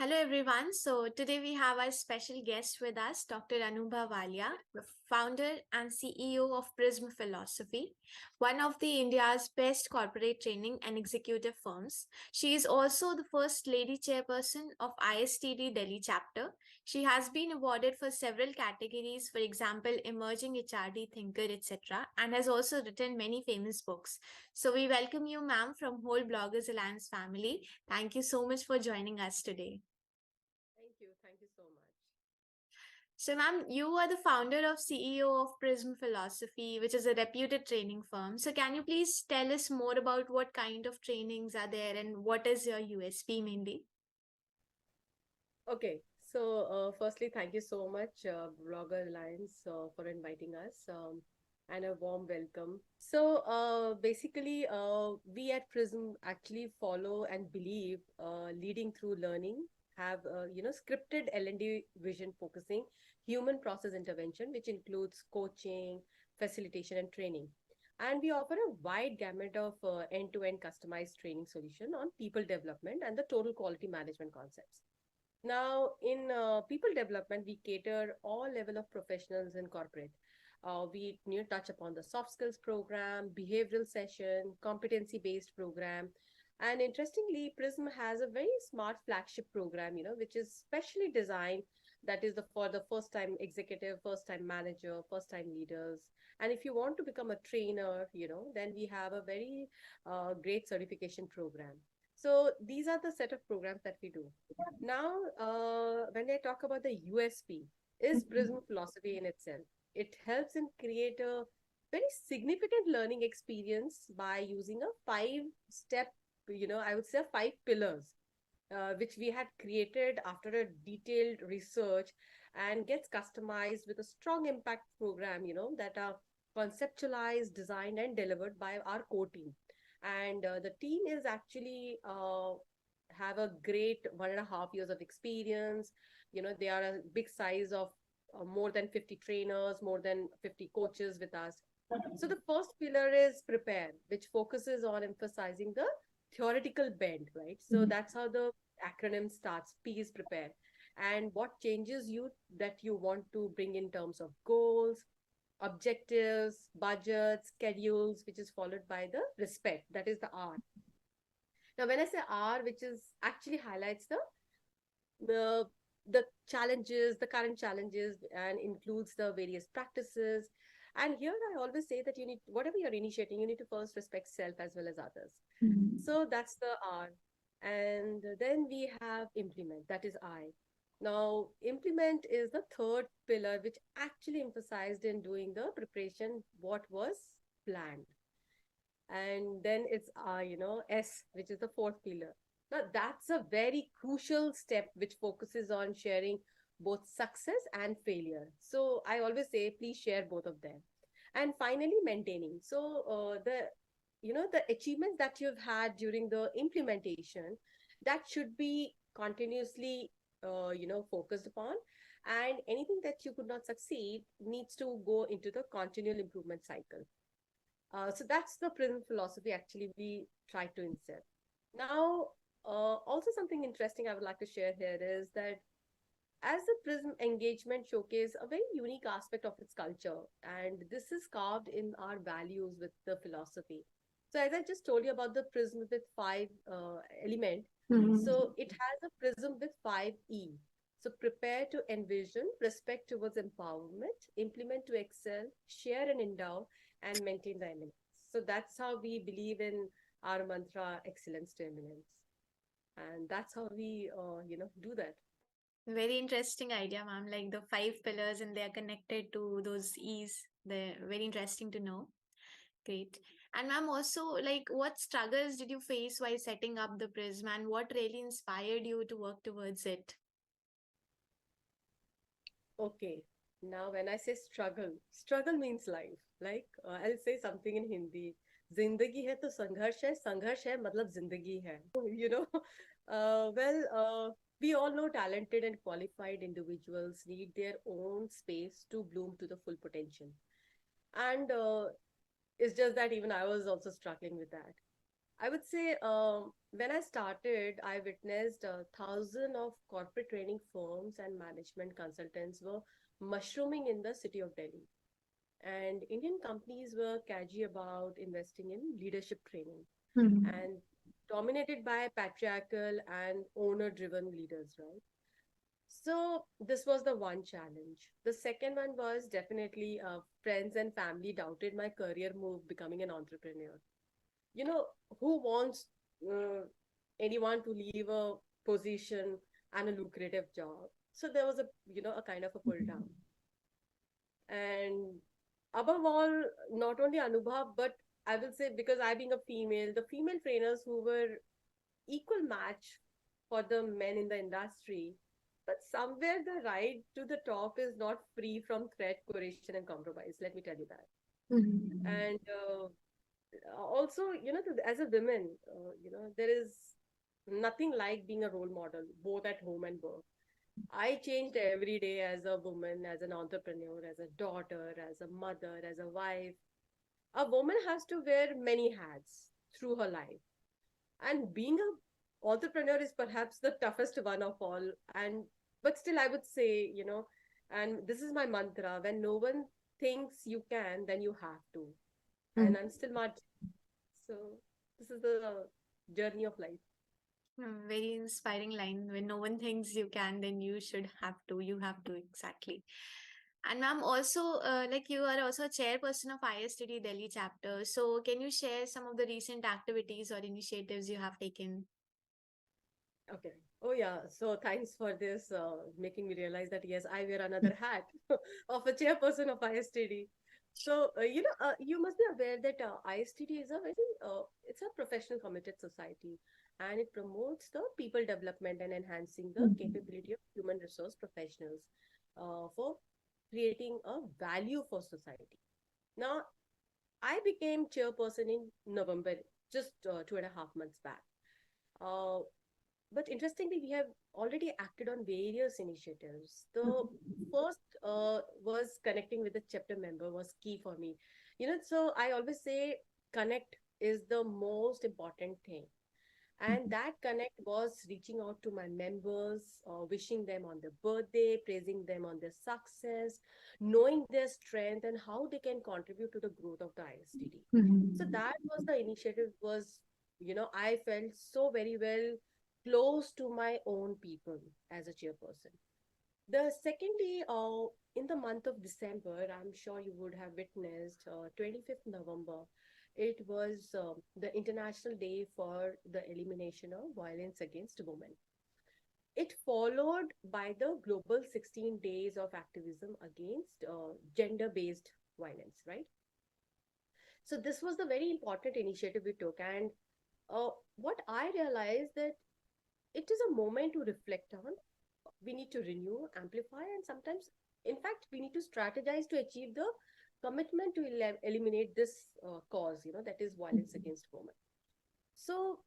Hello everyone. So today we have our special guest with us, Dr. Anubha Walia, the founder and CEO of Prism Philosophy, one of the India's best corporate training and executive firms. She is also the first lady chairperson of ISTD Delhi chapter. She has been awarded for several categories, for example, emerging HRD thinker, etc., and has also written many famous books. So we welcome you, ma'am, from whole Bloggers Alliance family. Thank you so much for joining us today. Thank you. Thank you so much. So, ma'am, you are the founder of CEO of Prism Philosophy, which is a reputed training firm. So, can you please tell us more about what kind of trainings are there and what is your USP mainly? Okay. Firstly, thank you so much, Blogger Alliance, for inviting us and a warm welcome. We at Prism actually follow and believe leading through learning, have, scripted L&D vision focusing human process intervention, which includes coaching, facilitation, and training. And we offer a wide gamut of end-to-end customized training solution on people development and the total quality management concepts. Now, in people development, we cater all level of professionals in corporate. We touch upon the soft skills program, behavioral session, competency-based program. And interestingly, Prism has a very smart flagship program, which is specially designed that is for the first time executive, first time manager, first time leaders. And if you want to become a trainer, then we have a very great certification program. So these are the set of programs that we do. Now, when I talk about the USP, is Prism philosophy in itself. It helps in create a very significant learning experience by using a five-step, I would say five pillars, which we had created after a detailed research and gets customized with a strong impact program, that are conceptualized, designed, and delivered by our core team. And the team is actually have a great 1.5 years of experience. They are a big size of more than 50 trainers, more than 50 coaches with us. So the first pillar is prepare, which focuses on emphasizing the theoretical bend, right? So that's how the acronym starts. P is prepare. And what changes you that you want to bring in terms of goals, objectives, budgets, schedules, which is followed by the respect. That is the R. Now, when I say R, which is actually highlights the the challenges, the current challenges, and includes the various practices. And here I always say that you need, whatever you're initiating, you need to first respect self as well as others. So that's the R. And then we have implement, that is I. Now, implement is the third pillar, which actually emphasized in doing the preparation, what was planned. And then it's S, which is the fourth pillar. Now that's a very crucial step which focuses on sharing both success and failure. So I always say please share both of them. And finally, maintaining. So the achievements that you've had during the implementation, that should be continuously focused upon, and anything that you could not succeed needs to go into the continual improvement cycle. So that's the Prism philosophy actually we try to insert. Now, also something interesting I would like to share here is that as the Prism engagement showcase a very unique aspect of its culture, and this is carved in our values with the philosophy. So as I just told you about the Prism with five element, so it has a Prism with five E. So prepare to envision, respect towards empowerment, implement to excel, share and endow, and maintain the eminence. So that's how we believe in our mantra, excellence to eminence, and that's how we do that. Very interesting idea, ma'am. Like the five pillars and they are connected to those E's. They're very interesting to know. Great. And ma'am, also, like, what struggles did you face while setting up the Prism and what really inspired you to work towards it? Okay. Now, when I say struggle, struggle means life. Like, I'll say something in Hindi. जिंदगी है तो संघर्ष है मतलब जिंदगी है. You know, we all know talented and qualified individuals need their own space to bloom to the full potential. And it's just that even I was also struggling with that. I would say when I started, I witnessed a thousand of corporate training firms and management consultants were mushrooming in the city of Delhi. And Indian companies were cagey about investing in leadership training Mhm. and dominated by patriarchal and owner driven leaders, right? So this was the one challenge. The second one was definitely friends and family doubted my career move becoming an entrepreneur. You know, who wants uh, anyone to leave a position and a lucrative job? So there was a kind of a pull down. And above all, not only Anubhav, but I will say, because I being a female, the female trainers who were equal match for the men in the industry, but somewhere the ride to the top is not free from threat, coercion, and compromise. Let me tell you that. Mhm. And also, as a woman, there is nothing like being a role model, both at home and work. I changed every day as a woman, as an entrepreneur, as a daughter, as a mother, as a wife. A woman has to wear many hats through her life. And being a entrepreneur is perhaps the toughest one of all. And but still I would say, and this is my mantra, when no one thinks you can, then you have to. And I'm still marching. So this is the journey of life. Very inspiring line. When no one thinks you can, then you should have to. You have to, exactly. And ma'am, also, like you are also a chairperson of ISTD Delhi chapter. So, can you share some of the recent activities or initiatives you have taken? Okay. Oh yeah. So thanks for this, making me realize that yes, I wear another hat of a chairperson of ISTD. So you must be aware that ISTD is a very it's a professional committed society, and it promotes the people development and enhancing the capability of human resource professionals for creating a value for society. Now, I became chairperson in November, just 2.5 months back. Uh, but interestingly, we have already acted on various initiatives. The first was connecting with the chapter member was key for me. So I always say connect is the most important thing. And that connect was reaching out to my members, wishing them on their birthday, praising them on their success, knowing their strength and how they can contribute to the growth of the ISTD. So Mhm. that was the initiative was, I felt so very well close to my own people as a chairperson. The secondly, in the month of December, I'm sure you would have witnessed 25th November. It was the International Day for the Elimination of Violence Against Women. It followed by the global 16 days of activism against gender-based violence, right? So this was the very important initiative we took, and what I realized that it is a moment to reflect on. We need to renew, amplify, and sometimes, in fact, we need to strategize to achieve the commitment to eliminate this cause, that is violence against women. So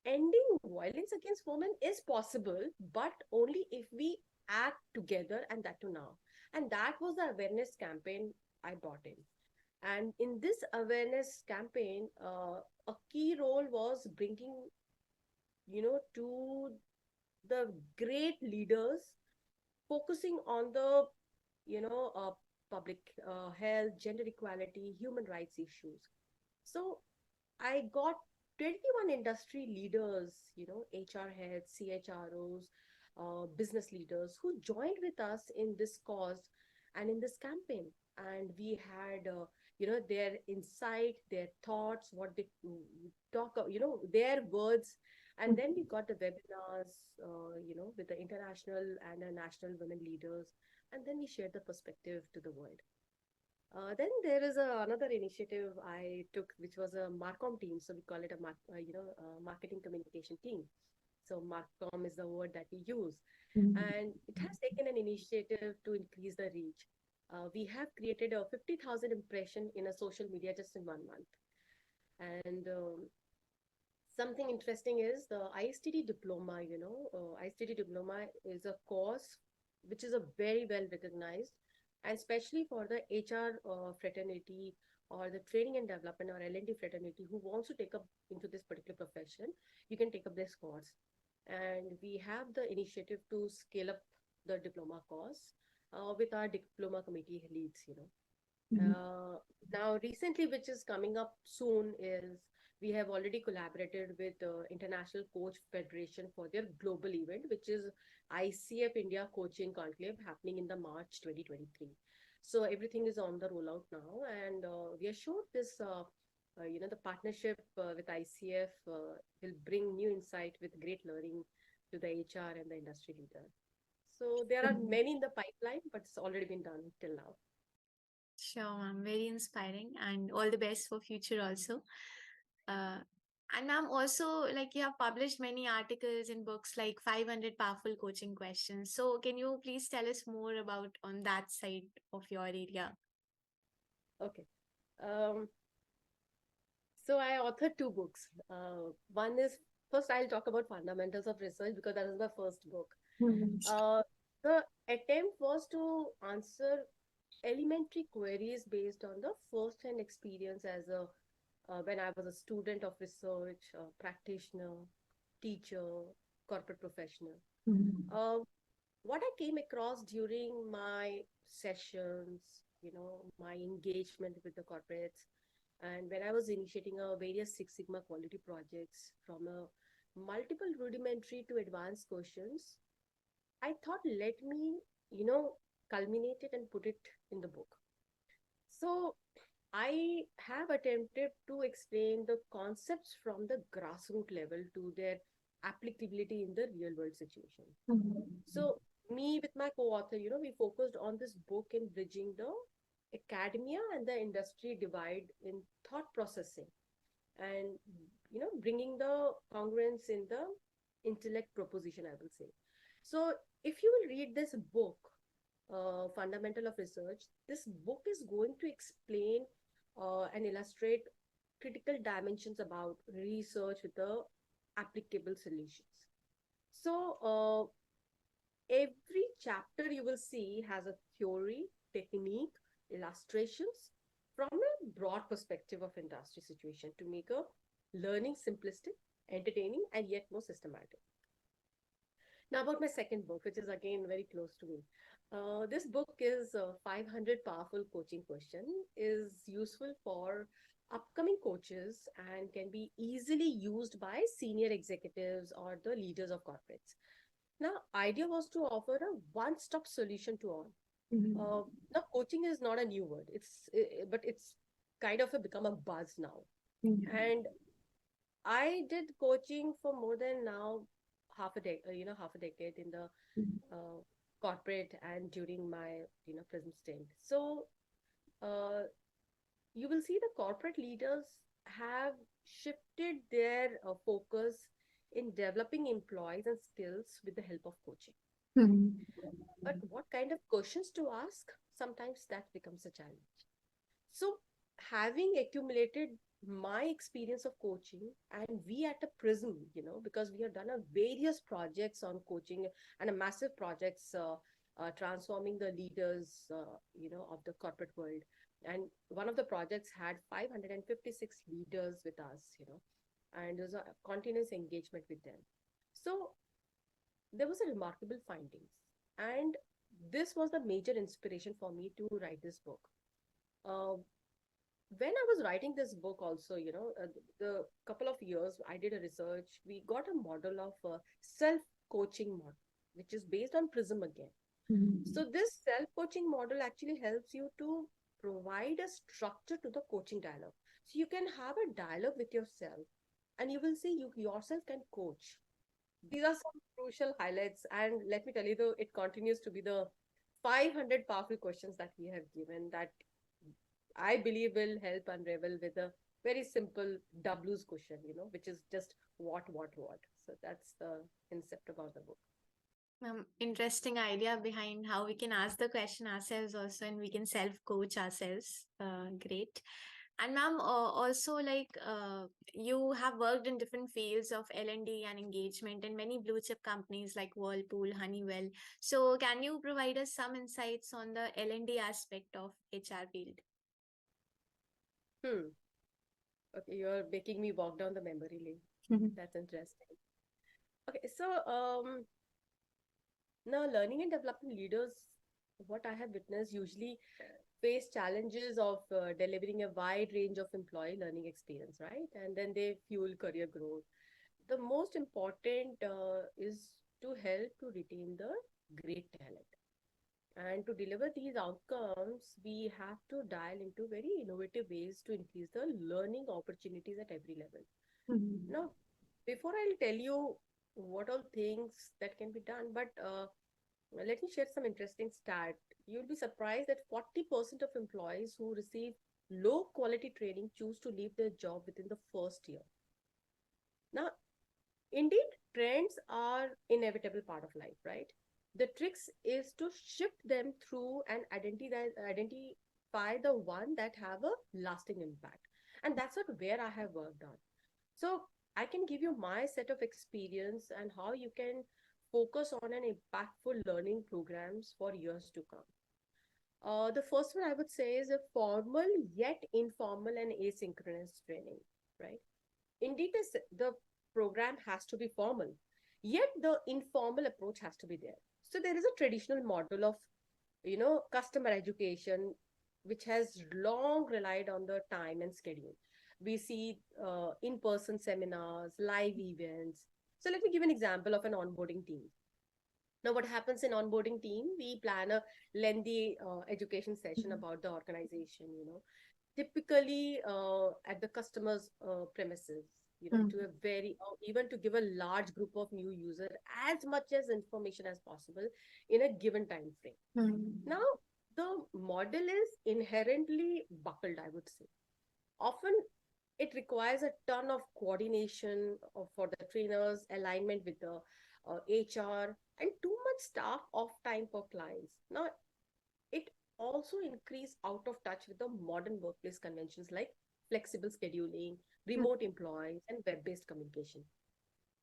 ending violence against women is possible, but only if we act together, and that to now. And that was the awareness campaign I brought in. And in this awareness campaign, a key role was bringing, to the great leaders focusing on the public health, gender equality, human rights issues. So I got 21 industry leaders, HR heads, CHROs, business leaders who joined with us in this cause and in this campaign. And we had, their insight, their thoughts, what they talk, their words. And then we got the webinars, with the international and national women leaders. And then we shared the perspective to the world. Then there is another initiative I took, which was a Marcom team. So we call it a marketing communication team. So Marcom is the word that we use, and it has taken an initiative to increase the reach. We have created a 50,000 impression in a social media just in 1 month, and something interesting is the ISTD diploma. ISTD diploma is a course which is a very well recognized, and especially for the HR fraternity or the training and development or L&D fraternity who wants to take up into this particular profession, you can take up this course. And we have the initiative to scale up the diploma course with our diploma committee leads. Uh, Now, recently, which is coming up soon, is we have already collaborated with International Coach Federation for their global event, which is ICF India Coaching Conclave happening in the March 2023. So everything is on the rollout now, and we are sure this, the partnership with ICF will bring new insight with great learning to the HR and the industry leader. So there are many in the pipeline, but it's already been done till now. Sure, ma'am. Very inspiring, and all the best for future also. Uh, and ma'am, also like you have published many articles and books like 500 powerful coaching questions. So can you please tell us more about on that side of your area? Okay. Um, so I authored two books. One is, first I'll talk about fundamentals of research because that is my first book. Mhm. Uh, the attempt was to answer elementary queries based on the first-hand experience as a when I was a student of research, practitioner, teacher, corporate professional. Mhm. Uh, what I came across during my sessions, my engagement with the corporates, and when I was initiating a various Six Sigma quality projects from a multiple rudimentary to advanced questions, I thought, let me, culminate it and put it in the book. So I have attempted to explain the concepts from the grassroots level to their applicability in the real world situation. Mhm. So me with my co-author, we focused on this book in bridging the academia and the industry divide in thought processing and bringing the congruence in the intellect proposition, I will say. So if you will read this book, Fundamental of Research, this book is going to explain and illustrate critical dimensions about research with the applicable solutions. So every chapter you will see has a theory, technique, illustrations from a broad perspective of industry situation to make a learning simplistic, entertaining, and yet more systematic. Now, about my second book, which is again very close to me. This book is 500 Powerful Coaching Question, is useful for upcoming coaches and can be easily used by senior executives or the leaders of corporates. Now, idea was to offer a one-stop solution to all. Mhm. Now, coaching is not a new word. But it's kind of become a buzz now. Mhm. And I did coaching for more than now half a decade in the uh, corporate and during my Prism stint. So uh, you will see the corporate leaders have shifted their focus in developing employees and skills with the help of coaching. Mhm. But what kind of questions to ask? Sometimes that becomes a challenge. So, having accumulated my experience of coaching, and we at a Prism, because we have done a various projects on coaching and a massive projects transforming the leaders, of the corporate world. And one of the projects had 556 leaders with us, and there's a continuous engagement with them. So there was a remarkable findings, and this was the major inspiration for me to write this book. Uh, when I was writing this book, also, the couple of years I did a research, we got a model of a self coaching model, which is based on Prism again. So, Mhm. this self coaching model actually helps you to provide a structure to the coaching dialogue. So, you can have a dialogue with yourself and you will see you yourself can coach. These are some crucial highlights. And let me tell you, though, it continues to be the 500 powerful questions that we have given that I believe will help unravel with a very simple W's question, which is just what. So that's the concept about the book. Interesting idea behind how we can ask the question ourselves also, and we can self coach ourselves. Great. And ma'am, also like you have worked in different fields of L&D and engagement in many blue chip companies like Whirlpool, Honeywell. So can you provide us some insights on the L&D aspect of HR field? Hmm. Okay, you're making me walk down the memory lane. That's interesting. Okay, so now learning and development leaders, what I have witnessed usually face challenges of delivering a wide range of employee learning experience, right? And then they fuel career growth. The most important is to help to retain the great talent. And to deliver these outcomes, we have to dial into very innovative ways to increase the learning opportunities at every level. Now, before I'll tell you what all things that can be done, but let me share some interesting stat. You'll be surprised that 40% of employees who receive low quality training choose to leave their job within the first year. Now, indeed, trends are inevitable part of life, right? The tricks is to shift them through and identify the one that have a lasting impact. And that's what where I have worked on. So I can give you my set of experience and how you can focus on an impactful learning programs for years to come. The first one I would say is a formal yet informal and asynchronous training, right? Indeed, the program has to be formal, yet the informal approach has to be there. So there is a traditional model of, customer education, which has long relied on the time and schedule. We see in-person seminars, live events. So let me give an example of an onboarding team. Now, what happens in onboarding team? We plan a lengthy education session about the organization, typically at the customer's premises, to a very, even to give a large group of new user as much as information as possible in a given time frame. Now, the model is inherently buckled, I would say. Often it requires a ton of coordination for the trainers, alignment with the HR, and too much staff off time for clients. Now, it also increase out of touch with the modern workplace conventions like flexible scheduling, remote employees, and web-based communication.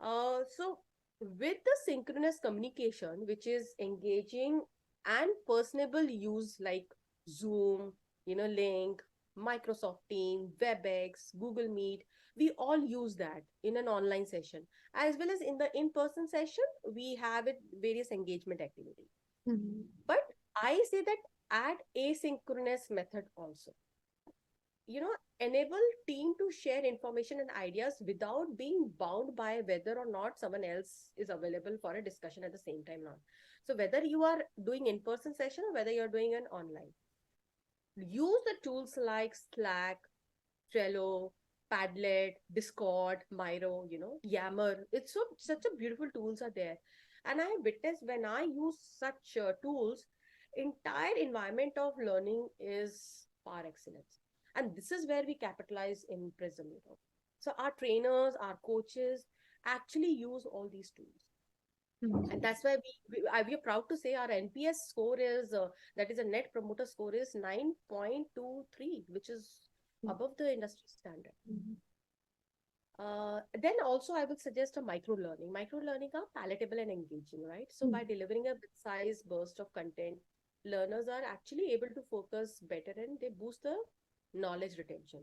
So with the synchronous communication, which is engaging and personable use like Zoom, Link, Microsoft Team, WebEx, Google Meet, we all use that in an online session. As well as in the in-person session, we have it various engagement activity. But I say that add asynchronous method also. Enable team to share information and ideas without being bound by whether or not someone else is available for a discussion at the same time not. So whether you are doing in-person session or whether you're doing an online, use the tools like Slack, Trello, Padlet, Discord, Miro, Yammer. It's such a beautiful tools are there. And I witnessed when I use such tools, entire environment of learning is par excellence. And this is where we capitalize in Prism. So our trainers, our coaches actually use all these tools. And that's why we are proud to say our NPS score is, that is a net promoter score is 9.23, which is above the industry standard. Then also I would suggest a micro learning. Micro learning are palatable and engaging, right? So by delivering a bit-sized burst of content, learners are actually able to focus better and they boost the knowledge retention.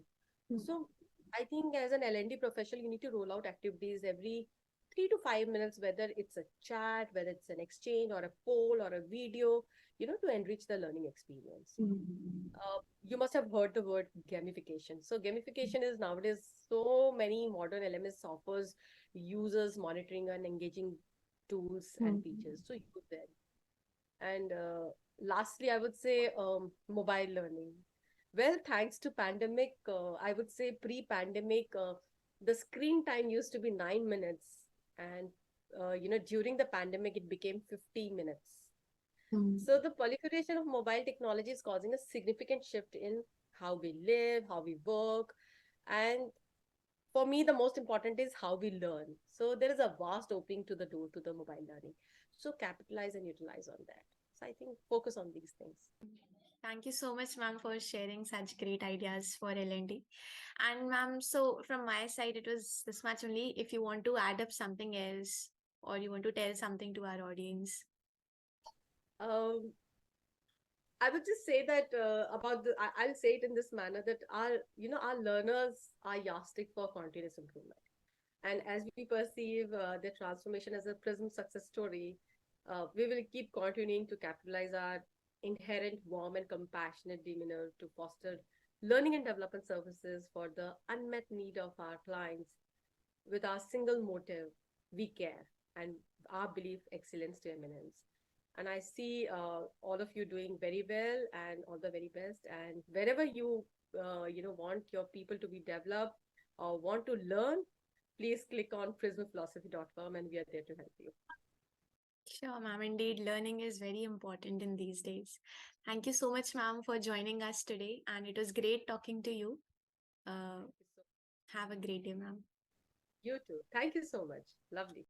So I think as an L&D professional, you need to roll out activities every 3 to 5 minutes, whether it's a chat, whether it's an exchange or a poll or a video, to enrich the learning experience. You must have heard the word gamification. So gamification is nowadays so many modern LMS offers users monitoring and engaging tools and features. So use them. And lastly, I would say mobile learning. Well, thanks to pandemic, I would say pre-pandemic, the screen time used to be 9 minutes, and during the pandemic, it became 50 minutes. So the proliferation of mobile technology is causing a significant shift in how we live, how we work, and for me, the most important is how we learn. So there is a vast opening to the door to the mobile learning. So capitalize and utilize on that. So I think focus on these things. Thank you so much, ma'am, for sharing such great ideas for L&D. And ma'am, so from my side, it was this much only. If you want to add up something else or you want to tell something to our audience. Um, I would just say that about I'll say it in this manner that our learners are yardstick for continuous improvement. And as we perceive the transformation as a Prism success story, we will keep continuing to capitalize our inherent warm and compassionate demeanor to foster learning and development services for the unmet need of our clients with our single motive, we care, and our belief, excellence to eminence. And I see all of you doing very well and all the very best. And wherever you, want your people to be developed or want to learn, please click on prismphilosophy.com and we are there to help you. Sure, ma'am. Indeed, learning is very important in these days. Thank you so much, ma'am, for joining us today. And it was great talking to you. Uh, Thank you so have a great day, ma'am. You too. Thank you so much. Lovely.